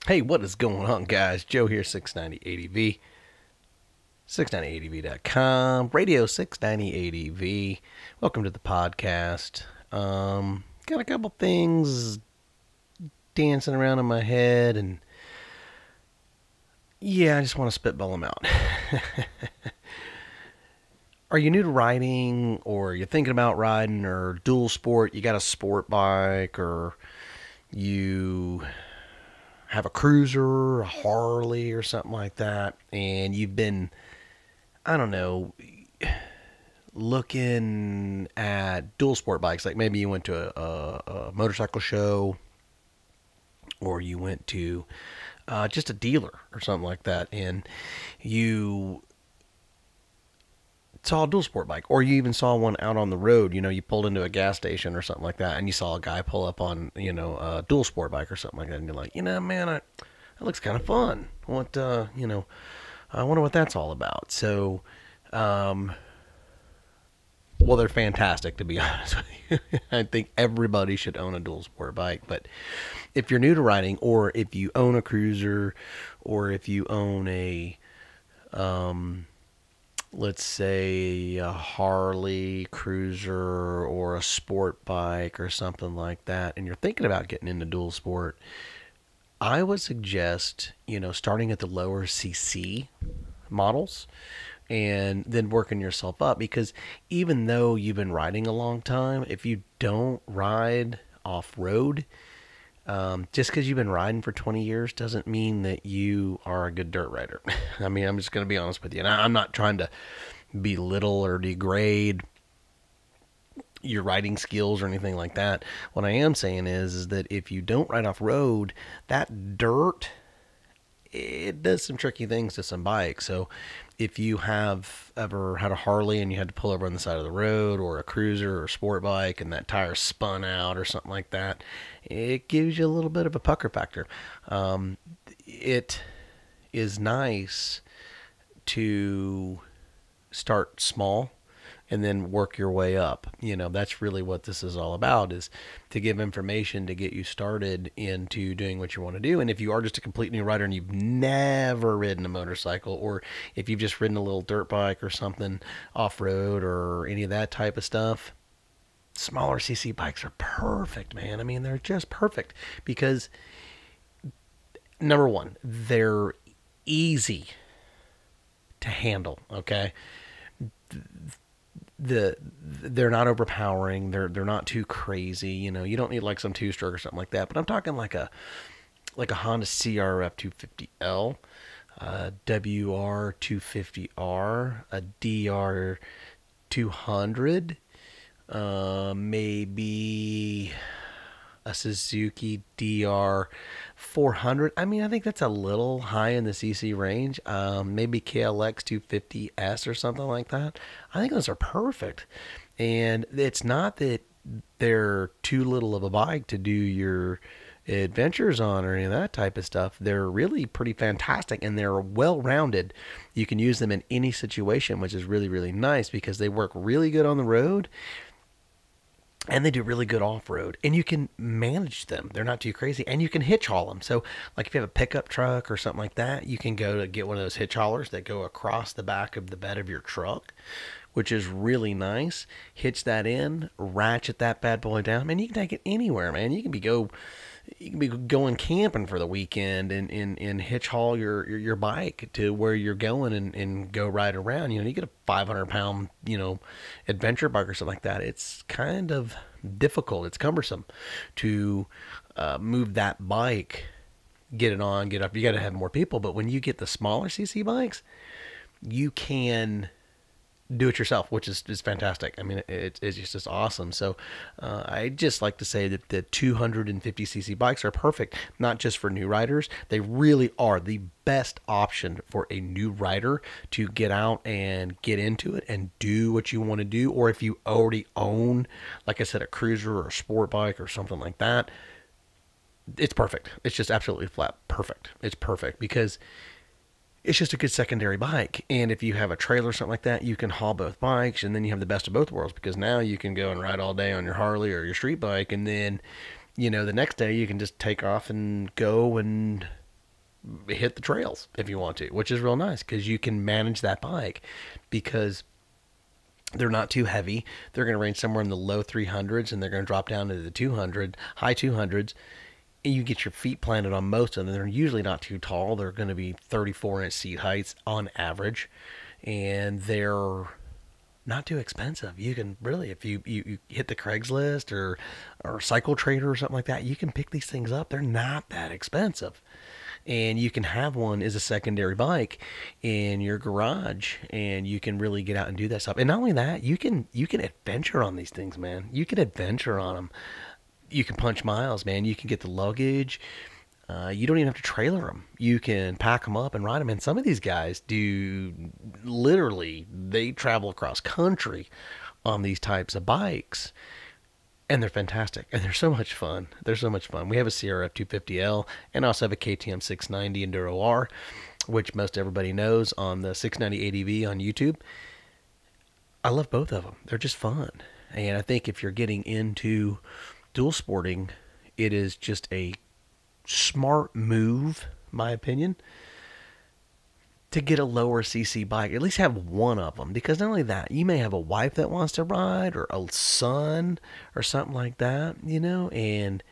Hey, what is going on, guys? Joe here, 690ADV, 690ADV.com, radio 690ADV. Welcome to the podcast. Got a couple things dancing around in my head, and yeah, I just want to spitball them out. Are you new to riding, or you're thinking about riding, or dual sport, you got a sport bike, or you have a cruiser, a Harley, or something like that, and you've been, I don't know, looking at dual sport bikes? Like maybe you went to a motorcycle show, or you went to just a dealer or something like that, and you saw a dual sport bike, or you even saw one out on the road. You pulled into a gas station or something like that, and you saw a guy pull up on, a dual sport bike or something like that, and you're like, man, that looks kind of fun. I wonder what that's all about. So, well, they're fantastic, to be honest with you. I think everybody should own a dual sport bike, but if you're new to riding, or if you own a cruiser, or if you own a, let's say a Harley cruiser or a sport bike or something like that, and you're thinking about getting into dual sport, I would suggest, starting at the lower CC models and then working yourself up, because even though you've been riding a long time, if you don't ride off-road, just because you've been riding for 20 years doesn't mean that you are a good dirt rider. I mean, I'm just going to be honest with you. And I'm not trying to belittle or degrade your riding skills or anything like that. What I am saying is that if you don't ride off-road, that dirt, it does some tricky things to some bikes. So if you have ever had a Harley and you had to pull over on the side of the road, or a cruiser or a sport bike, and that tire spun out or something like that, it gives you a little bit of a pucker factor. It is nice to start small and then work your way up. That's really what this is all about, is to give information to get you started into doing what you want to do. And if you are just a complete new rider and you've never ridden a motorcycle, or if you've just ridden a little dirt bike or something off-road or any of that type of stuff, smaller CC bikes are perfect, man. I mean, they're just perfect because, number one, they're easy to handle, okay? They're not overpowering. They're not too crazy. You don't need like some two-stroke or something like that. But I'm talking like a Honda CRF 250L, WR 250R, a DR 200, maybe a Suzuki DR 400. I mean, I think that's a little high in the CC range. Maybe KLX 250S or something like that. I think those are perfect. And it's not that they're too little of a bike to do your adventures on or any of that type of stuff. They're really pretty fantastic, and they're well-rounded. You can use them in any situation, which is really, really nice, because they work really good on the road, and they do really good off-road, and you can manage them. They're not too crazy, and you can hitch haul them. So like if you have a pickup truck or something like that, you can go to get one of those hitch haulers that go across the back of the bed of your truck, which is really nice. Hitch that in, ratchet that bad boy down. Man, you can take it anywhere, man. You can be going camping for the weekend and hitch haul your bike to where you're going and go ride around. You get a 500-pound, adventure bike or something like that. It's kind of difficult. It's cumbersome to move that bike, get it on, get up. You got to have more people. But when you get the smaller CC bikes, you can do it yourself, which is fantastic. I mean, it's just awesome. So I just like to say that the 250cc bikes are perfect, not just for new riders. They really are the best option for a new rider to get out and get into it and do what you want to do. Or if you already own, like I said, a cruiser or a sport bike or something like that, it's perfect. It's just absolutely flat perfect. It's perfect because it's just a good secondary bike. And if you have a trailer or something like that, you can haul both bikes, and then you have the best of both worlds, because now you can go and ride all day on your Harley or your street bike, and then the next day you can just take off and go and hit the trails if you want to, which is real nice because you can manage that bike because they're not too heavy. They're going to range somewhere in the low 300s and they're going to drop down into the high 200s. And you get your feet planted on most of them. They're usually not too tall. They're going to be 34-inch seat heights on average. And they're not too expensive. You can really, if you hit the Craigslist or Cycle Trader or something like that, you can pick these things up. They're not that expensive. And you can have one as a secondary bike in your garage, and you can really get out and do that stuff. And not only that, you can adventure on these things, man. You can adventure on them. You can punch miles, man. You can get the luggage. You don't even have to trailer them. You can pack them up and ride them. And some of these guys do literally, they travel across country on these types of bikes. And they're fantastic. And they're so much fun. They're so much fun. We have a CRF 250L and also have a KTM 690 Enduro R, which most everybody knows on the 690 ADV on YouTube. I love both of them. They're just fun. And I think if you're getting into dual sporting, it is just a smart move, my opinion, to get a lower CC bike. At least have one of them, because not only that, you may have a wife that wants to ride or a son or something like that, and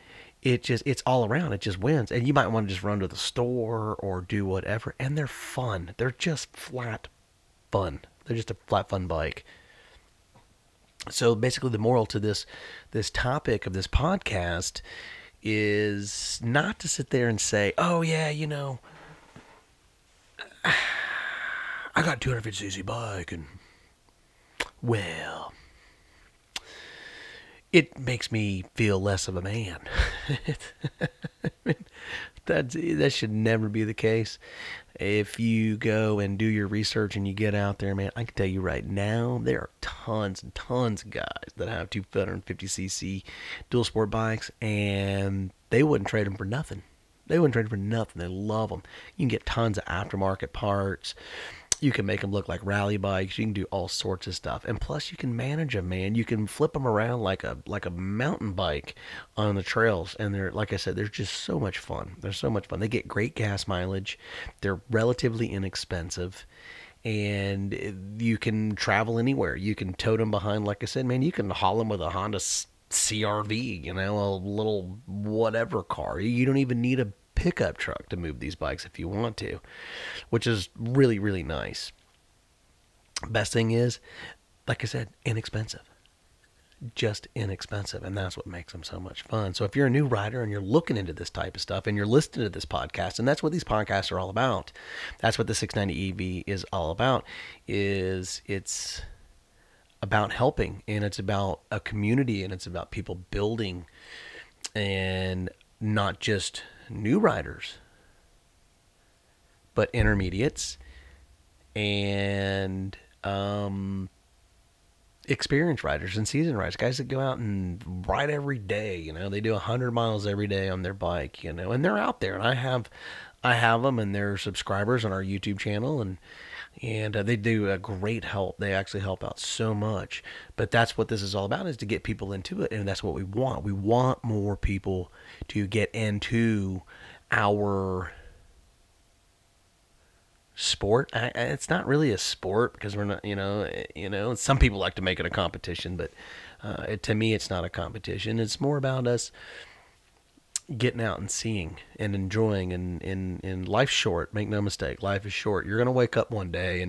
it's all around. It just wins. And you might want to just run to the store or do whatever, and they're fun. They're just flat fun. They're just a flat fun bike. So basically the moral to this topic of this podcast is not to sit there and say, oh yeah, I got a 250cc bike and, well, it makes me feel less of a man. I mean, that should never be the case. If you go and do your research and you get out there, man, I can tell you right now, there are tons and tons of guys that have 250cc dual sport bikes, and they wouldn't trade them for nothing. They wouldn't trade them for nothing. They love them. You can get tons of aftermarket parts. You can make them look like rally bikes. You can do all sorts of stuff. And plus, you can manage them, man. You can flip them around like a mountain bike on the trails. And they're, like I said, they're just so much fun. They're so much fun. They get great gas mileage. They're relatively inexpensive. And you can travel anywhere. You can tote them behind, like I said, man. You can haul them with a Honda CRV, a little whatever car. You don't even need a pickup truck to move these bikes if you want to, which is really, really nice. Best thing is, like I said, inexpensive. Just inexpensive, and that's what makes them so much fun. So if you're a new rider and you're looking into this type of stuff and you're listening to this podcast, and that's what these podcasts are all about, that's what the 690 EV is all about, is it's about helping, and it's about a community, and it's about people building, and not just new riders, but intermediates and experienced riders and seasoned riders, guys that go out and ride every day. They do 100 miles every day on their bike, and they're out there. And I have them, and they're subscribers on our YouTube channel, and they do a great help. They actually help out so much. But that's what this is all about, is to get people into it, and that's what we want. We want more people to get into our sport. It's not really a sport, because we're not, some people like to make it a competition, but to me, it's not a competition. It's more about us getting out and seeing and enjoying, and life's short. Make no mistake, life is short. You're gonna wake up one day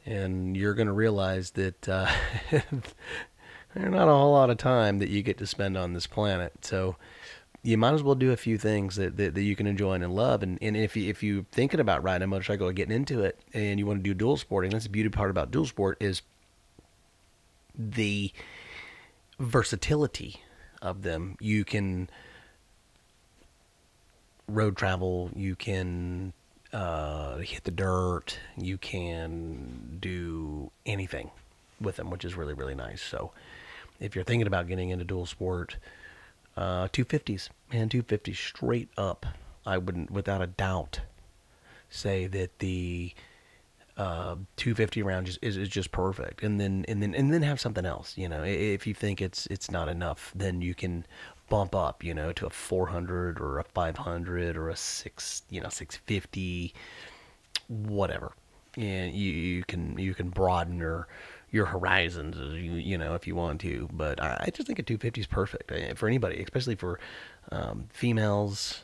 and you're gonna realize that there's not a whole lot of time that you get to spend on this planet. So you might as well do a few things that you can enjoy and love. And if you're thinking about riding a motorcycle or getting into it, and you want to do dual sporting, that's the beauty part about dual sport, is the versatility of them. You can road travel, you can hit the dirt, you can do anything with them, which is really, really nice. So if you're thinking about getting into dual sport, 250s, man, 250s straight up, I wouldn't, without a doubt, say that the 250 round is just perfect. And then have something else. If you think it's not enough, then you can bump up, to a 400 or a 500 or a 650, whatever. And you can broaden your horizons, if you want to. But I just think a 250 is perfect for anybody, especially for females,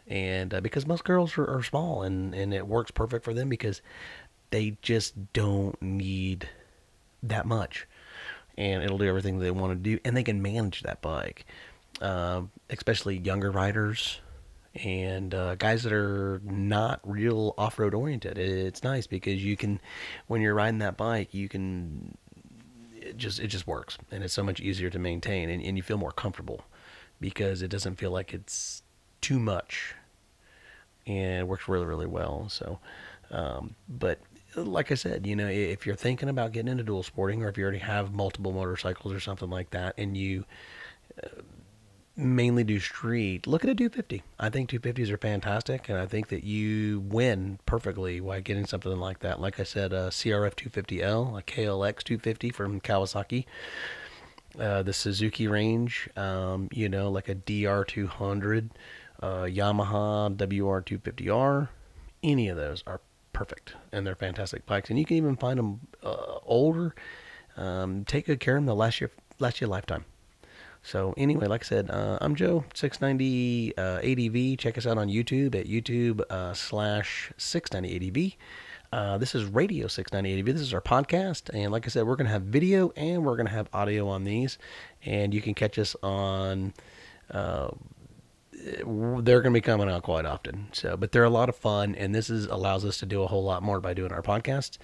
and because most girls are small, and it works perfect for them because they just don't need that much, and it'll do everything they want to do, and they can manage that bike. Especially younger riders and guys that are not real off-road oriented. It's nice because you can, when you're riding that bike, you can it just works, and it's so much easier to maintain, and you feel more comfortable because it doesn't feel like it's too much, and it works really, really well. So, but like I said, if you're thinking about getting into dual sporting, or if you already have multiple motorcycles or something like that, and you mainly do street, look at a 250. I think 250s are fantastic, and I think that you win perfectly by getting something like that. Like I said, a CRF 250L, a KLX 250 from Kawasaki, the Suzuki range, like a DR 200, Yamaha WR 250R. Any of those are perfect, and they're fantastic bikes, and you can even find them older. Take good care of them; they'll last you a lifetime. So anyway, like I said, I'm Joe, 690 ADV. Check us out on YouTube at YouTube slash 690 ADV. This is Radio 690 ADV. This is our podcast. And like I said, we're going to have video and we're going to have audio on these. And you can catch us on, they're going to be coming out quite often. But they're a lot of fun. And this allows us to do a whole lot more by doing our podcasts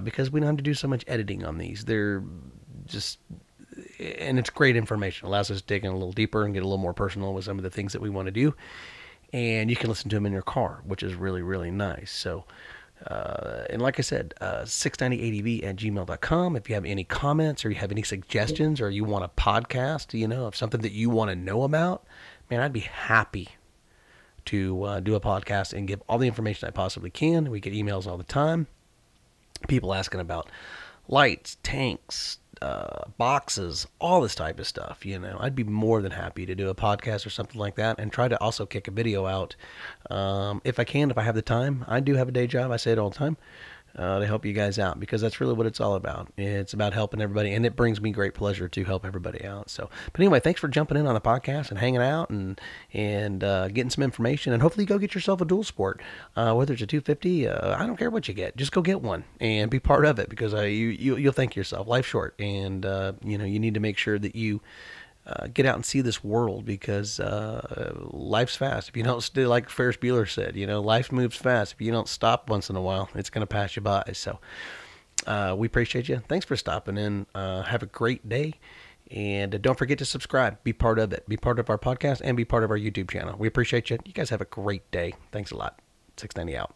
because we don't have to do so much editing on these. They're just... And it's great information. It allows us to dig in a little deeper and get a little more personal with some of the things that we want to do. And you can listen to them in your car, which is really, really nice. So, and like I said, 690adv@gmail.com. If you have any comments or you have any suggestions or you want a podcast, of something that you want to know about, man, I'd be happy to do a podcast and give all the information I possibly can. We get emails all the time. People asking about lights, tanks, boxes, all this type of stuff. I'd be more than happy to do a podcast or something like that, and try to also kick a video out if I can, if I have the time. I do have a day job, I say it all the time, to help you guys out, because that's really what it's all about. It's about helping everybody, and it brings me great pleasure to help everybody out. So, but anyway, thanks for jumping in on the podcast and hanging out and getting some information, and hopefully go get yourself a dual sport, whether it's a 250. I don't care what you get, just go get one and be part of it, because you'll thank yourself. Life's short, and you need to make sure that you get out and see this world, because life's fast. If you don't stay, like Ferris Bueller said, life moves fast. If you don't stop once in a while, it's going to pass you by. So we appreciate you. Thanks for stopping in. Have a great day. And don't forget to subscribe. Be part of it. Be part of our podcast and be part of our YouTube channel. We appreciate you. You guys have a great day. Thanks a lot. 690 out.